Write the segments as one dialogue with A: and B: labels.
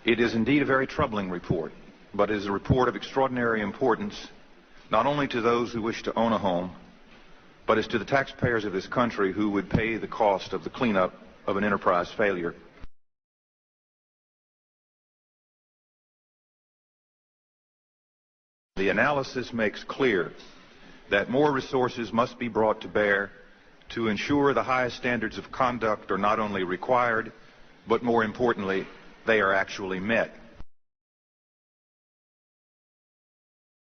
A: It is indeed a very troubling report, but it is a report of extraordinary importance, not only to those who wish to own a home, but as to the taxpayers of this country who would pay the cost of the cleanup of an enterprise failure. The analysis makes clear that more resources must be brought to bear to ensure the highest standards of conduct are not only required, but more importantly, they are actually met.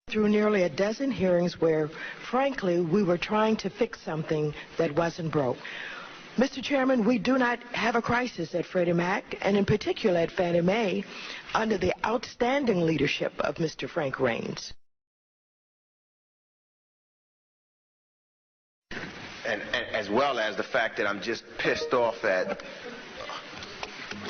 B: Through nearly a dozen hearings where, frankly, we were trying to fix something that wasn't broke. Mr. Chairman, we do not have a crisis at Freddie Mac, and in particular at Fannie Mae, under the outstanding leadership of Mr. Frank Raines.
C: And as well as the fact that I'm just pissed off at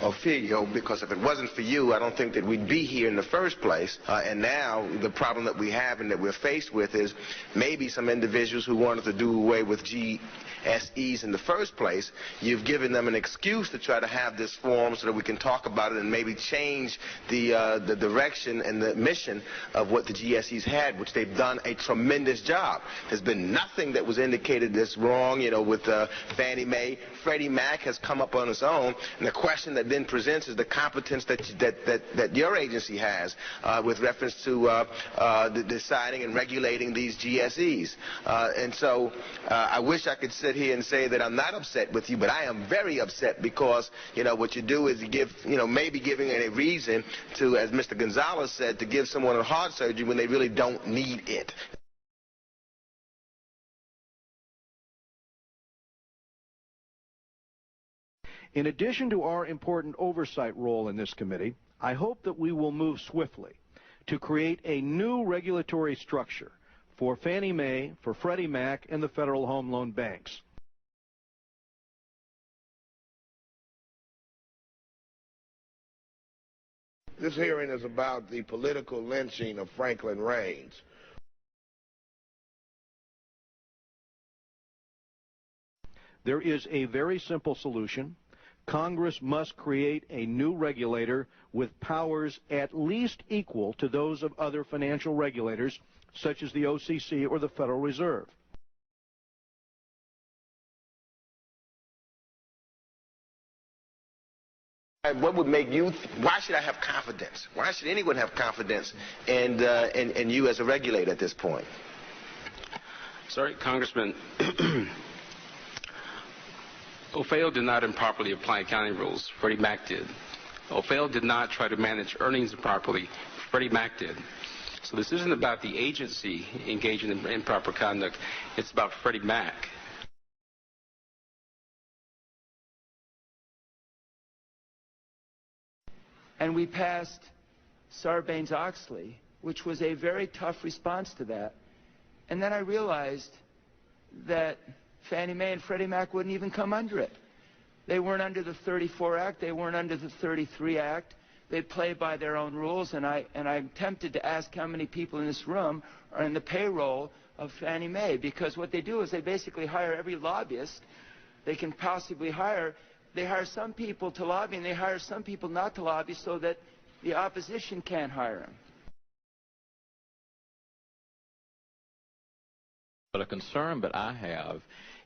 C: Ophelia, because if it wasn't for you, I don't think that we'd be here in the first place. And now the problem that we have and that we're faced with is maybe some individuals who wanted to do away with GSEs in the first place, you've given them an excuse to try to have this forum so that we can talk about it and maybe change the direction and the mission of what the GSEs had, which they've done a tremendous job. There's been nothing that was indicated that's wrong, you know, with Fannie Mae. Freddie Mac has come up on its own, and the question that then presents is the competence that your agency has with reference to deciding and regulating these GSEs. And so I wish I could sit here and say that I'm not upset with you, but I am very upset because, you know, what you do is you give, you know, maybe giving a reason to, as Mr. Gonzalez said, to give someone a heart surgery when they really don't need it.
D: In addition to our important oversight role in this committee, I hope that we will move swiftly to create a new regulatory structure for Fannie Mae, for Freddie Mac, and the Federal Home Loan Banks.
E: This hearing is about the political lynching of Franklin Raines.
D: There is a very simple solution. Congress must create a new regulator with powers at least equal to those of other financial regulators, such as the OCC or the Federal Reserve.
C: What would make you, why should I have confidence? Why should anyone have confidence in you as a regulator at this point?
F: Sorry, Congressman. OFAO did not improperly apply accounting rules. Freddie Mac did. OFAO did not try to manage earnings improperly. Freddie Mac did. So this isn't about the agency engaging in improper conduct. It's about Freddie Mac.
G: And we passed Sarbanes-Oxley, which was a very tough response to that. And then I realized that Fannie Mae and Freddie Mac wouldn't even come under it. They weren't under the 34 Act. They weren't under the 33 Act. They play by their own rules, and I'm tempted to ask how many people in this room are in the payroll of Fannie Mae, because what they do is they basically hire every lobbyist they can possibly hire. They hire some people to lobby, and they hire some people not to lobby so that the opposition can't hire them.
H: But a concern that I have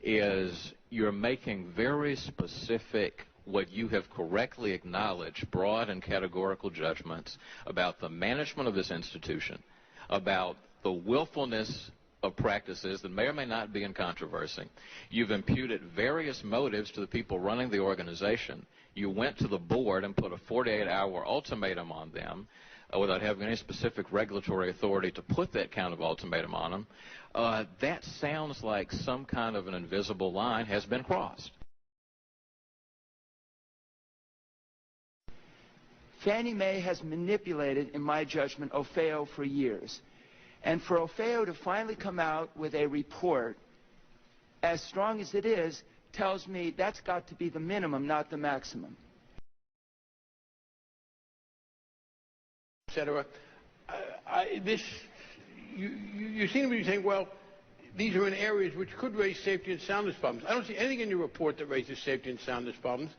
H: is you're making very specific, what you have correctly acknowledged, broad and categorical judgments about the management of this institution, about the willfulness of practices that may or may not be in controversy. You've imputed various motives to the people running the organization. You went to the board and put a 48-hour ultimatum on them without having any specific regulatory authority to put that kind of ultimatum on them. That sounds like some kind of an invisible line has been crossed.
G: Fannie Mae has manipulated, in my judgment, OFAO for years. And for OFAO to finally come out with a report as strong as it is tells me that's got to be the minimum, not the maximum.
E: Etc. You seem to be saying, well, these are in areas which could raise safety and soundness problems. I don't see anything in your report that raises safety and soundness problems.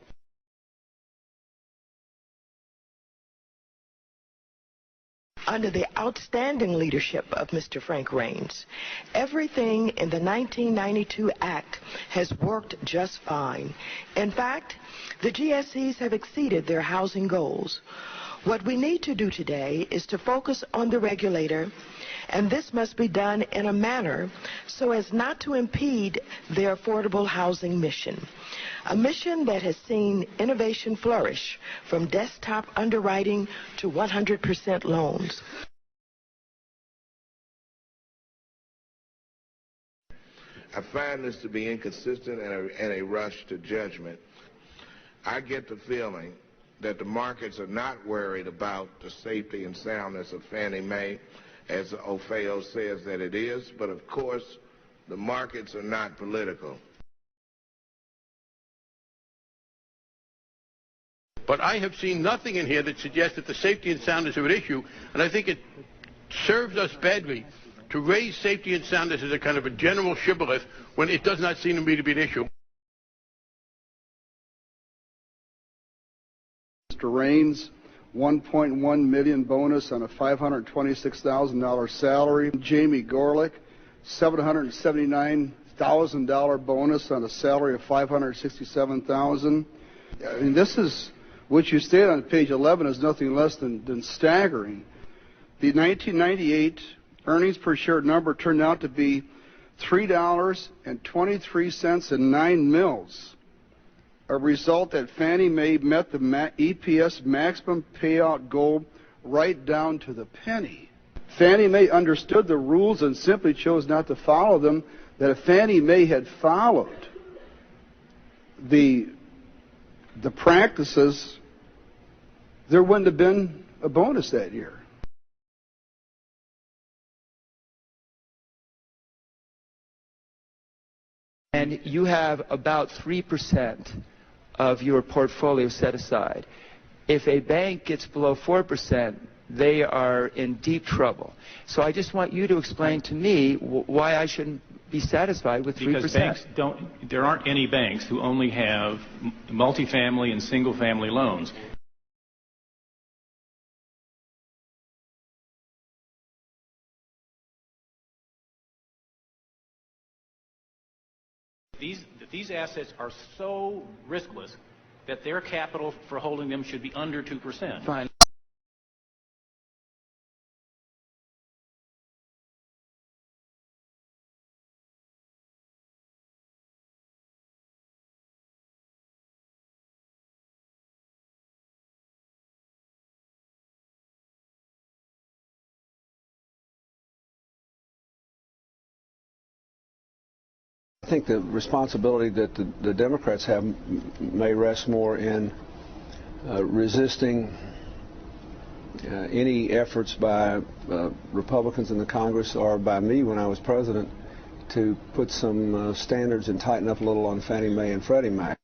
B: under the outstanding leadership of Mr. Frank Raines. Everything in the 1992 Act has worked just fine. In fact, the GSEs have exceeded their housing goals. What we need to do today is to focus on the regulator, and this must be done in a manner so as not to impede their affordable housing mission, a mission that has seen innovation flourish from desktop underwriting to 100% loans.
I: I find this to be inconsistent and a rush to judgment. I get the feeling that the markets are not worried about the safety and soundness of Fannie Mae, as Ofeo says that it is, but of course the markets are not political.
E: But I have seen nothing in here that suggests that the safety and soundness are at issue, and I think it serves us badly to raise safety and soundness as a kind of a general shibboleth when it does not seem to me to be an issue.
J: Mr. Raines, $1.1 million bonus on a $526,000 salary. Jamie Gorlick, $779,000 bonus on a salary of $567,000. I mean, this is what you stated on page 11 is nothing less than staggering. The 1998 earnings per share number turned out to be $3.23 and 9 mils. A result that Fannie Mae met the EPS maximum payout goal right down to the penny. Fannie Mae understood the rules and simply chose not to follow them. That if Fannie Mae had followed the practices, there wouldn't have been a bonus that year.
G: And you have about 3% of your portfolio set aside. If a bank gets below 4%, they are in deep trouble. So I just want you to explain to me why I shouldn't be satisfied with 3%.
K: Because banks there aren't any banks who only have multifamily and single-family loans. These assets are so riskless that their capital for holding them should be under 2%.
G: Fine.
L: I think the responsibility that the Democrats have may rest more in resisting any efforts by Republicans in the Congress or by me when I was president to put some standards and tighten up a little on Fannie Mae and Freddie Mac.